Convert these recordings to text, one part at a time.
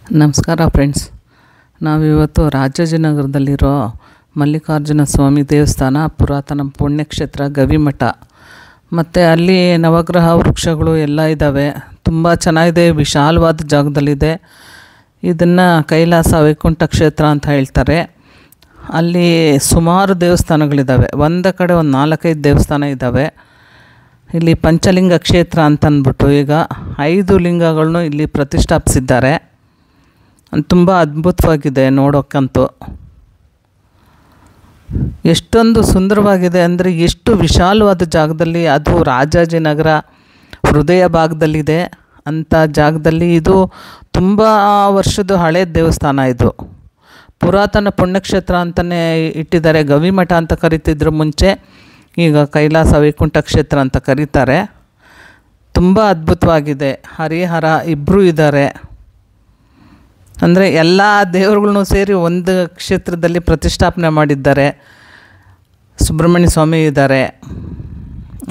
ನಮಸ್ಕಾರ ಫ್ರೆಂಡ್ಸ್. ನಾವಿವತ್ತು ರಾಜಾಜಿನಗರದಲ್ಲಿರೋ ಮಲ್ಲಿಕಾರ್ಜುನ ಸ್ವಾಮಿ ದೇವಸ್ಥಾನ, ಪುರಾತನ ಪುಣ್ಯಕ್ಷೇತ್ರ ಗವಿಮಠ ಮತ್ತು ಅಲ್ಲಿ ನವಗ್ರಹ ವೃಕ್ಷಗಳು ಎಲ್ಲ ಇದ್ದಾವೆ. ತುಂಬ ಚೆನ್ನಾಗಿದೆ, ವಿಶಾಲವಾದ ಜಾಗದಲ್ಲಿದೆ. ಇದನ್ನು ಕೈಲಾಸ ವೈಕುಂಠ ಕ್ಷೇತ್ರ ಅಂತ ಹೇಳ್ತಾರೆ. ಅಲ್ಲಿ ಸುಮಾರು ದೇವಸ್ಥಾನಗಳಿದ್ದಾವೆ. ಒಂದೇ ಕಡೆ ಒಂದು 4-5 ದೇವಸ್ಥಾನ ಇದ್ದಾವೆ. ಇಲ್ಲಿ ಪಂಚಲಿಂಗ ಕ್ಷೇತ್ರ ಅಂತಂದ್ಬಿಟ್ಟು ಈಗ 5 ಲಿಂಗಗಳನ್ನು ಇಲ್ಲಿ ಪ್ರತಿಷ್ಠಾಪಿಸಿದ್ದಾರೆ. ತುಂಬ ಅದ್ಭುತವಾಗಿದೆ ನೋಡೋಕ್ಕಂತೂ. ಎಷ್ಟೊಂದು ಸುಂದರವಾಗಿದೆ ಅಂದರೆ, ಎಷ್ಟು ವಿಶಾಲವಾದ ಜಾಗದಲ್ಲಿ, ಅದು ರಾಜಾಜಿನಗರ ಹೃದಯ ಭಾಗದಲ್ಲಿದೆ ಅಂಥ ಜಾಗದಲ್ಲಿ. ಇದು ತುಂಬ ವರ್ಷದ ಹಳೆ ದೇವಸ್ಥಾನ. ಇದು ಪುರಾತನ ಪುಣ್ಯಕ್ಷೇತ್ರ ಅಂತಲೇ ಇಟ್ಟಿದ್ದಾರೆ. ಗವಿಮಠ ಅಂತ ಕರಿತಿದ್ರು ಮುಂಚೆ, ಈಗ ಕೈಲಾಸ ವೈಕುಂಠ ಕ್ಷೇತ್ರ ಅಂತ ಕರೀತಾರೆ. ತುಂಬ ಅದ್ಭುತವಾಗಿದೆ. ಹರಿಹರ ಇಬ್ಬರೂ ಇದ್ದಾರೆ. ಅಂದರೆ ಎಲ್ಲ ದೇವರುಗಳನ್ನೂ ಸೇರಿ ಒಂದು ಕ್ಷೇತ್ರದಲ್ಲಿ ಪ್ರತಿಷ್ಠಾಪನೆ ಮಾಡಿದ್ದಾರೆ. ಸುಬ್ರಹ್ಮಣ್ಯ ಸ್ವಾಮಿ ಇದ್ದಾರೆ.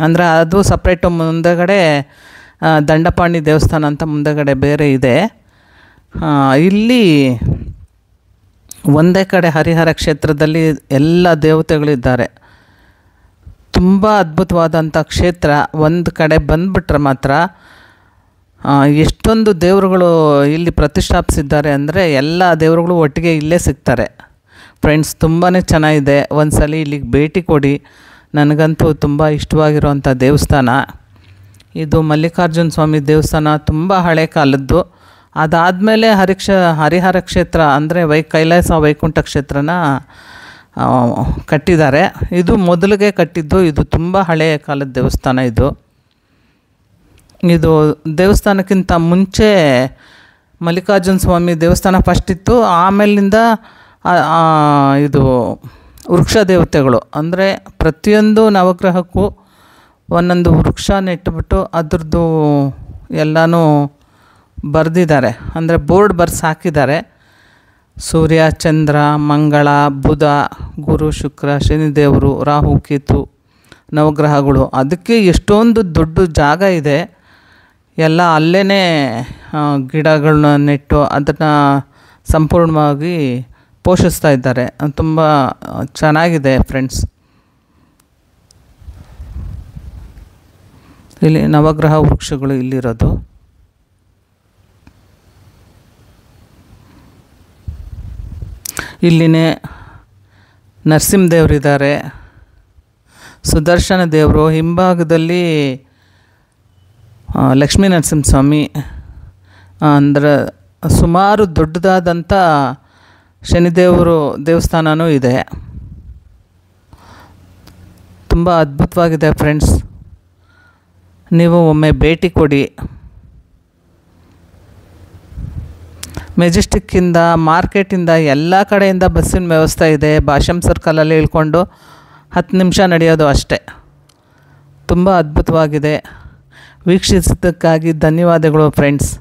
ಅಂದರೆ ಅದು ಸಪ್ರೇಟು. ಮುಂದೆಗಡೆ ದಂಡಪಾಣಿ ದೇವಸ್ಥಾನ ಅಂತ ಮುಂದೆಗಡೆ ಬೇರೆ ಇದೆ. ಇಲ್ಲಿ ಒಂದೇ ಕಡೆ ಹರಿಹರ ಕ್ಷೇತ್ರದಲ್ಲಿ ಎಲ್ಲ ದೇವತೆಗಳಿದ್ದಾರೆ. ತುಂಬ ಅದ್ಭುತವಾದಂಥ ಕ್ಷೇತ್ರ. ಒಂದು ಕಡೆ ಬಂದುಬಿಟ್ರೆ ಮಾತ್ರ ಎಷ್ಟೊಂದು ದೇವರುಗಳು ಇಲ್ಲಿ ಪ್ರತಿಷ್ಠಾಪಿಸಿದ್ದಾರೆ ಅಂದರೆ, ಎಲ್ಲ ದೇವರುಗಳು ಒಟ್ಟಿಗೆ ಇಲ್ಲೇ ಸಿಗ್ತಾರೆ ಫ್ರೆಂಡ್ಸ್. ತುಂಬಾ ಚೆನ್ನಾಗಿದೆ. ಒಂದು ಸಲ ಇಲ್ಲಿಗೆ ಭೇಟಿ ಕೊಡಿ. ನನಗಂತೂ ತುಂಬ ಇಷ್ಟವಾಗಿರುವಂಥ ದೇವಸ್ಥಾನ ಇದು. ಮಲ್ಲಿಕಾರ್ಜುನ ಸ್ವಾಮಿ ದೇವಸ್ಥಾನ ತುಂಬ ಹಳೆ ಕಾಲದ್ದು. ಅದಾದಮೇಲೆ ಹರಿಹರ ಕ್ಷೇತ್ರ ಅಂದರೆ ಕೈಲಾಸ ವೈಕುಂಠ ಕ್ಷೇತ್ರನ ಕಟ್ಟಿದ್ದಾರೆ. ಇದು ಮೊದಲಿಗೆ ಕಟ್ಟಿದ್ದು. ಇದು ತುಂಬ ಹಳೆಯ ಕಾಲದ ದೇವಸ್ಥಾನ. ಇದು ದೇವಸ್ಥಾನಕ್ಕಿಂತ ಮುಂಚೆ ಮಲ್ಲಿಕಾರ್ಜುನ ಸ್ವಾಮಿ ದೇವಸ್ಥಾನ ಫಸ್ಟ್ ಇತ್ತು. ಆಮೇಲಿಂದ ಇದು ವೃಕ್ಷ ದೇವತೆಗಳು ಅಂದರೆ ಪ್ರತಿಯೊಂದು ನವಗ್ರಹಕ್ಕೂ ಒಂದೊಂದು ವೃಕ್ಷ ನೆಟ್ಟುಬಿಟ್ಟು ಅದ್ರದ್ದು ಎಲ್ಲನೂ ಬರೆದಿದ್ದಾರೆ. ಅಂದರೆ ಬೋರ್ಡ್ ಬರೆಸಿ ಹಾಕಿದ್ದಾರೆ. ಸೂರ್ಯ, ಚಂದ್ರ, ಮಂಗಳ, ಬುಧ, ಗುರು, ಶುಕ್ರ, ಶನಿದೇವರು, ರಾಹು, ಕೇತು ನವಗ್ರಹಗಳು. ಅದಕ್ಕೆ ಎಷ್ಟೊಂದು ದೊಡ್ಡ ಜಾಗ ಇದೆ. ಎಲ್ಲ ಅಲ್ಲೇ ಗಿಡಗಳನ್ನ ನೆಟ್ಟು ಅದನ್ನು ಸಂಪೂರ್ಣವಾಗಿ ಪೋಷಿಸ್ತಾ ಇದ್ದಾರೆ. ತುಂಬ ಚೆನ್ನಾಗಿದೆ ಫ್ರೆಂಡ್ಸ್. ಇಲ್ಲಿ ನವಗ್ರಹ ವೃಕ್ಷಗಳು ಇಲ್ಲಿರೋದು. ಇಲ್ಲಿನೇ ನರಸಿಂಹದೇವರಿದ್ದಾರೆ, ಸುದರ್ಶನ ದೇವರು, ಹಿಂಭಾಗದಲ್ಲಿ ಲಕ್ಷ್ಮೀ ನರಸಿಂಹಸ್ವಾಮಿ. ಅಂದರೆ ಸುಮಾರು ದೊಡ್ಡದಾದಂಥ ಶನಿದೇವರು ದೇವಸ್ಥಾನವೂ ಇದೆ. ತುಂಬ ಅದ್ಭುತವಾಗಿದೆ ಫ್ರೆಂಡ್ಸ್. ನೀವು ಒಮ್ಮೆ ಭೇಟಿ ಕೊಡಿ. ಮೆಜೆಸ್ಟಿಕ್ಕಿಂದ, ಮಾರ್ಕೆಟಿಂದ ಎಲ್ಲ ಕಡೆಯಿಂದ ಬಸ್ಸಿನ ವ್ಯವಸ್ಥೆ ಇದೆ. ಭಾಷಂ ಸರ್ಕಲಲ್ಲಿ ಇಳ್ಕೊಂಡು 10 ನಿಮಿಷ ನಡೆಯೋದು ಅಷ್ಟೇ. ತುಂಬ ಅದ್ಭುತವಾಗಿದೆ. ವೀಕ್ಷಿಸಿದ್ದಕ್ಕಾಗಿ ಧನ್ಯವಾದಗಳು ಫ್ರೆಂಡ್ಸ್.